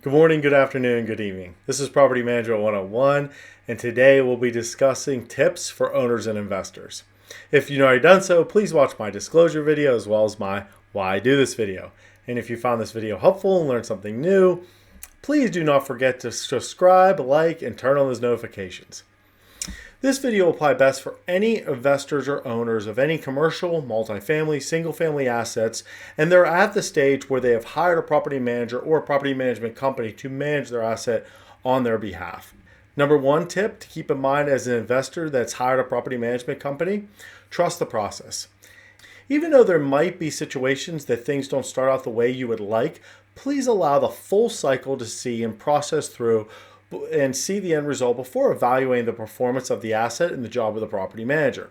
Good morning, good afternoon, good evening. This is Property Management 101, and today we'll be discussing tips for owners and investors. If you've already done so, please watch my disclosure video as well as my why I do this video. And if you found this video helpful and learned something new, please do not forget to subscribe, like, and turn on those notifications. This video will apply best for any investors or owners of any commercial, multifamily, single-family assets, and they're at the stage where they have hired a property manager or a property management company to manage their asset on their behalf. Number one tip to keep in mind as an investor that's hired a property management company, trust the process. Even though there might be situations that things don't start out the way you would like, please allow the full cycle to see and process through and see the end result before evaluating the performance of the asset and the job of the property manager.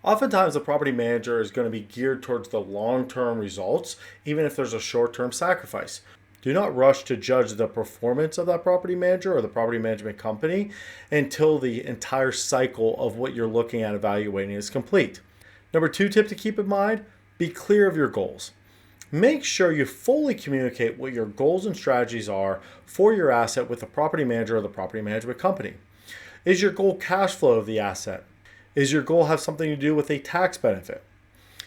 Oftentimes, the property manager is going to be geared towards the long-term results, even if there's a short-term sacrifice. Do not rush to judge the performance of that property manager or the property management company until the entire cycle of what you're looking at evaluating is complete. Number two tip to keep in mind, be clear of your goals. Make sure you fully communicate what your goals and strategies are for your asset with the property manager or the property management company. Is your goal cash flow of the asset? Is your goal have something to do with a tax benefit?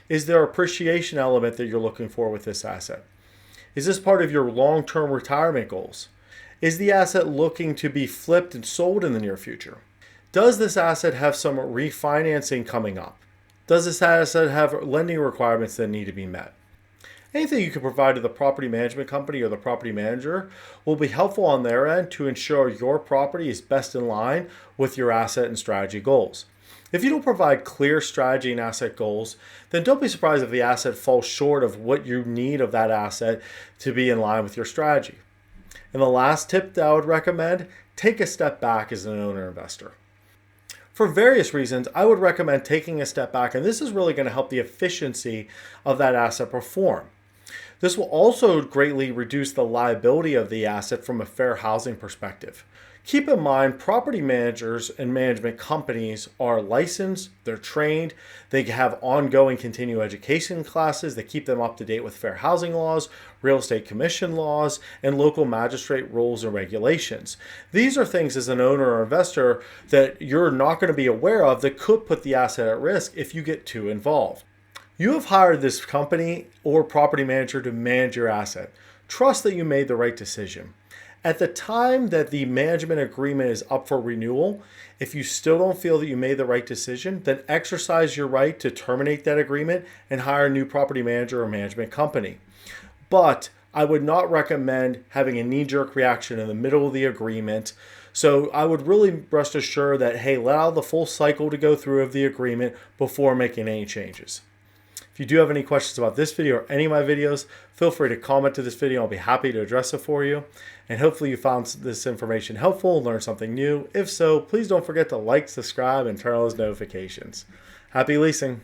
Is there appreciation element that you're looking for with this asset? Is this part of your long-term retirement goals? Is the asset looking to be flipped and sold in the near future? Does this asset have some refinancing coming up? Does this asset have lending requirements that need to be met? Anything you can provide to the property management company or the property manager will be helpful on their end to ensure your property is best in line with your asset and strategy goals. If you don't provide clear strategy and asset goals, then don't be surprised if the asset falls short of what you need of that asset to be in line with your strategy. And the last tip that I would recommend, take a step back as an owner investor. For various reasons, I would recommend taking a step back, and this is really going to help the efficiency of that asset perform. This will also greatly reduce the liability of the asset from a fair housing perspective. Keep in mind, property managers and management companies are licensed, they're trained, they have ongoing continuing education classes that keep them up to date with fair housing laws, real estate commission laws, and local magistrate rules and regulations. These are things as an owner or investor that you're not going to be aware of that could put the asset at risk if you get too involved. You have hired this company or property manager to manage your asset. Trust that you made the right decision. At the time that the management agreement is up for renewal, if you still don't feel that you made the right decision, then exercise your right to terminate that agreement and hire a new property manager or management company. But I would not recommend having a knee-jerk reaction in the middle of the agreement. So I would really rest assured that, hey, allow the full cycle to go through of the agreement before making any changes. If you do have any questions about this video or any of my videos, feel free to comment to this video. I'll be happy to address it for you. And hopefully you found this information helpful and learned something new. If so, please don't forget to like, subscribe, and turn on those notifications. Happy leasing.